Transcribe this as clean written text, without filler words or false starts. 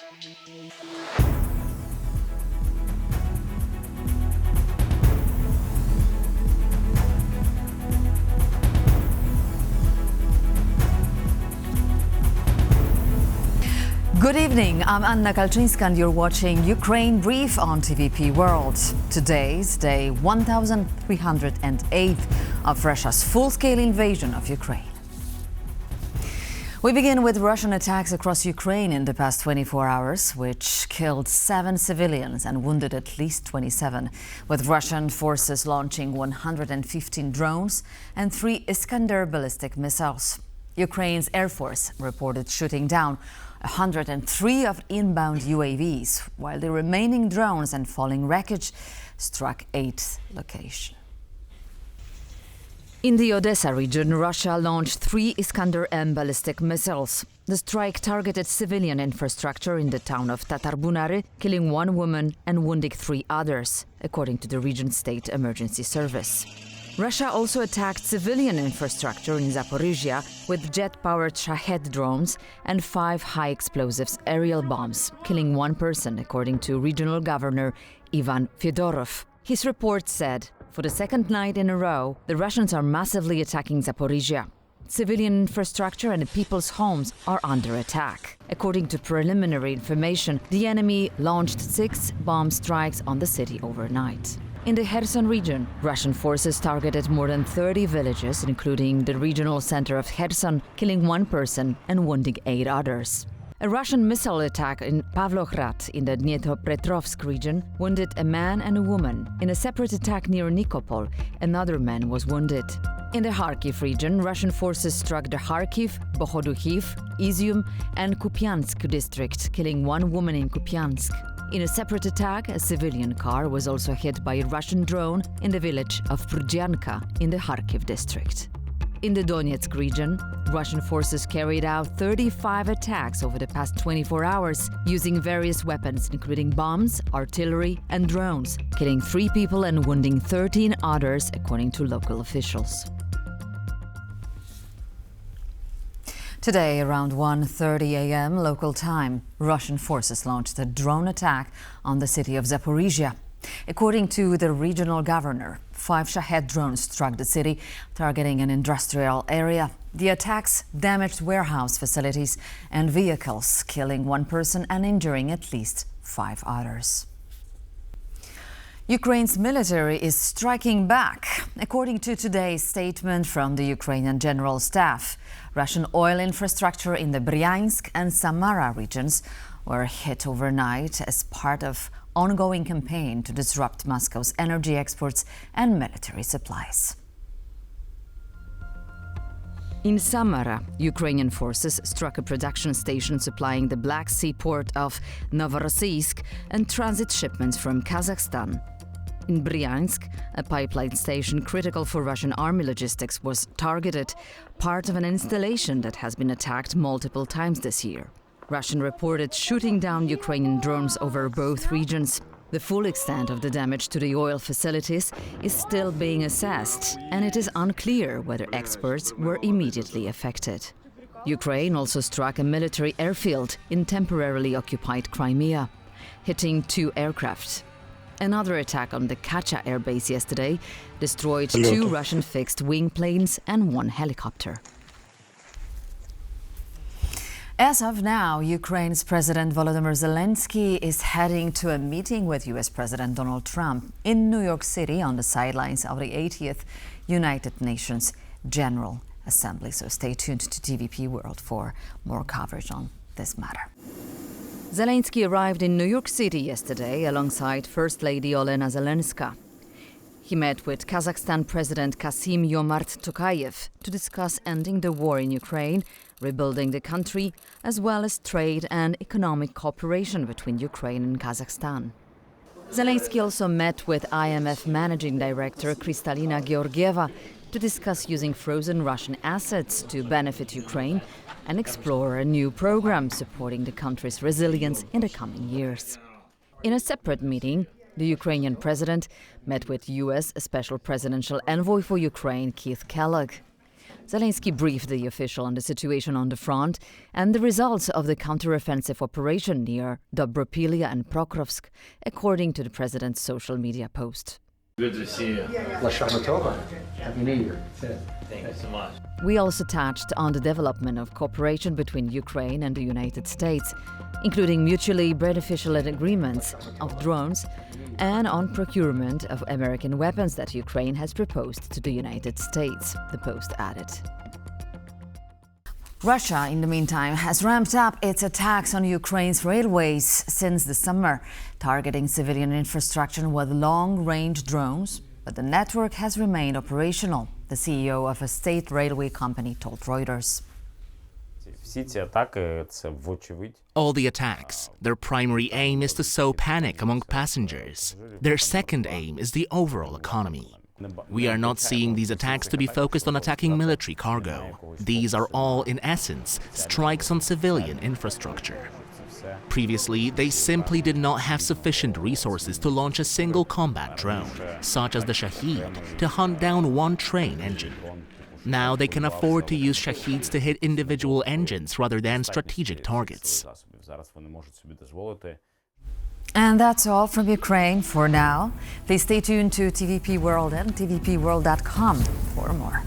Good evening, I'm Anna Kalczynska and you're watching Ukraine Brief on TVP World. Today's day 1308 of Russia's full-scale invasion of Ukraine. We begin with Russian attacks across Ukraine in the past 24 hours, which killed 7 civilians and wounded at least 27, with Russian forces launching 115 drones and 3 Iskander ballistic missiles. Ukraine's Air Force reported shooting down 103 of inbound UAVs, while the remaining drones and falling wreckage struck 8 locations. In the Odesa region, Russia launched 3 Iskander-M ballistic missiles. The strike targeted civilian infrastructure in the town of Tatarbunary, killing 1 woman and wounding 3 others, according to the region's state emergency service. Russia also attacked civilian infrastructure in Zaporizhzhia with jet-powered Shahed drones and 5 high-explosives aerial bombs, killing 1 person, according to regional governor Ivan Fedorov. His report said, for the 2nd night in a row, the Russians are massively attacking Zaporizhzhia. Civilian infrastructure and people's homes are under attack. According to preliminary information, the enemy launched 6 bomb strikes on the city overnight. In the Kherson region, Russian forces targeted more than 30 villages, including the regional center of Kherson, killing 1 person and wounding 8 others. A Russian missile attack in Pavlohrad in the Dnipropetrovsk region wounded a man and a woman. In a separate attack near Nikopol, another man was wounded. In the Kharkiv region, Russian forces struck the Kharkiv, Volodymyr, Izium and Kupiansk district, killing 1 woman in Kupiansk. In a separate attack, a civilian car was also hit by a Russian drone in the village of Bryansk in the Kharkiv district. In the Donetsk region, Russian forces carried out 35 attacks over the past 24 hours using various weapons, including bombs, artillery and drones, killing 3 people and wounding 13 others, according to local officials. Today, around 1:30 a.m. local time, Russian forces launched a drone attack on the city of Zaporizhzhia. According to the regional governor, 5 Shahed drones struck the city, targeting an industrial area. The attacks damaged warehouse facilities and vehicles, killing 1 person and injuring at least 5 others. Ukraine's military is striking back. According to today's statement from the Ukrainian General Staff, Russian oil infrastructure in the Bryansk and Samara regions were hit overnight as part of ongoing campaign to disrupt Moscow's energy exports and military supplies. In Samara, Ukrainian forces struck a production station supplying the Black Sea port of Novorossiysk and transit shipments from Kazakhstan. In Bryansk, a pipeline station critical for Russian army logistics was targeted, part of an installation that has been attacked multiple times this year. Russian reported shooting down Ukrainian drones over both regions. The full extent of the damage to the oil facilities is still being assessed, and it is unclear whether experts were immediately affected. Ukraine also struck a military airfield in temporarily occupied Crimea, hitting 2 aircraft. Another attack on the Kacha airbase yesterday destroyed 2 Russian fixed-wing planes and 1 helicopter. As of now, Ukraine's President Volodymyr Zelenskyy is heading to a meeting with U.S. President Donald Trump in New York City on the sidelines of the 80th United Nations General Assembly. So stay tuned to TVP World for more coverage on this matter. Zelenskyy arrived in New York City yesterday alongside First Lady Olena Zelenska. He met with Kazakhstan President Kassym-Jomart Tokayev to discuss ending the war in Ukraine, rebuilding the country, as well as trade and economic cooperation between Ukraine and Kazakhstan. Zelenskyy also met with IMF Managing Director Kristalina Georgieva to discuss using frozen Russian assets to benefit Ukraine and explore a new program supporting the country's resilience in the coming years. In a separate meeting, the Ukrainian president met with U.S. Special Presidential Envoy for Ukraine Keith Kellogg. Zelenskyy briefed the official on the situation on the front and the results of the counteroffensive operation near Dnipropetrovsk and Pokrovsk, according to the president's social media post. Happy New Year. Thanks so much. We also touched on the development of cooperation between Ukraine and the United States, including mutually beneficial agreements of drones and on procurement of American weapons that Ukraine has proposed to the United States, the post added. Russia, in the meantime, has ramped up its attacks on Ukraine's railways since the summer, targeting civilian infrastructure with long-range drones, but the network has remained operational, the CEO of a state railway company told Reuters. All the attacks, their primary aim is to sow panic among passengers. Their second aim is the overall economy. We are not seeing these attacks to be focused on attacking military cargo. These are all, in essence, strikes on civilian infrastructure. Previously, they simply did not have sufficient resources to launch a single combat drone, such as the Shahed, to hunt down one train engine. Now they can afford to use Shaheds to hit individual engines rather than strategic targets. And that's all from Ukraine for now. Please stay tuned to TVP World and tvpworld.com for more.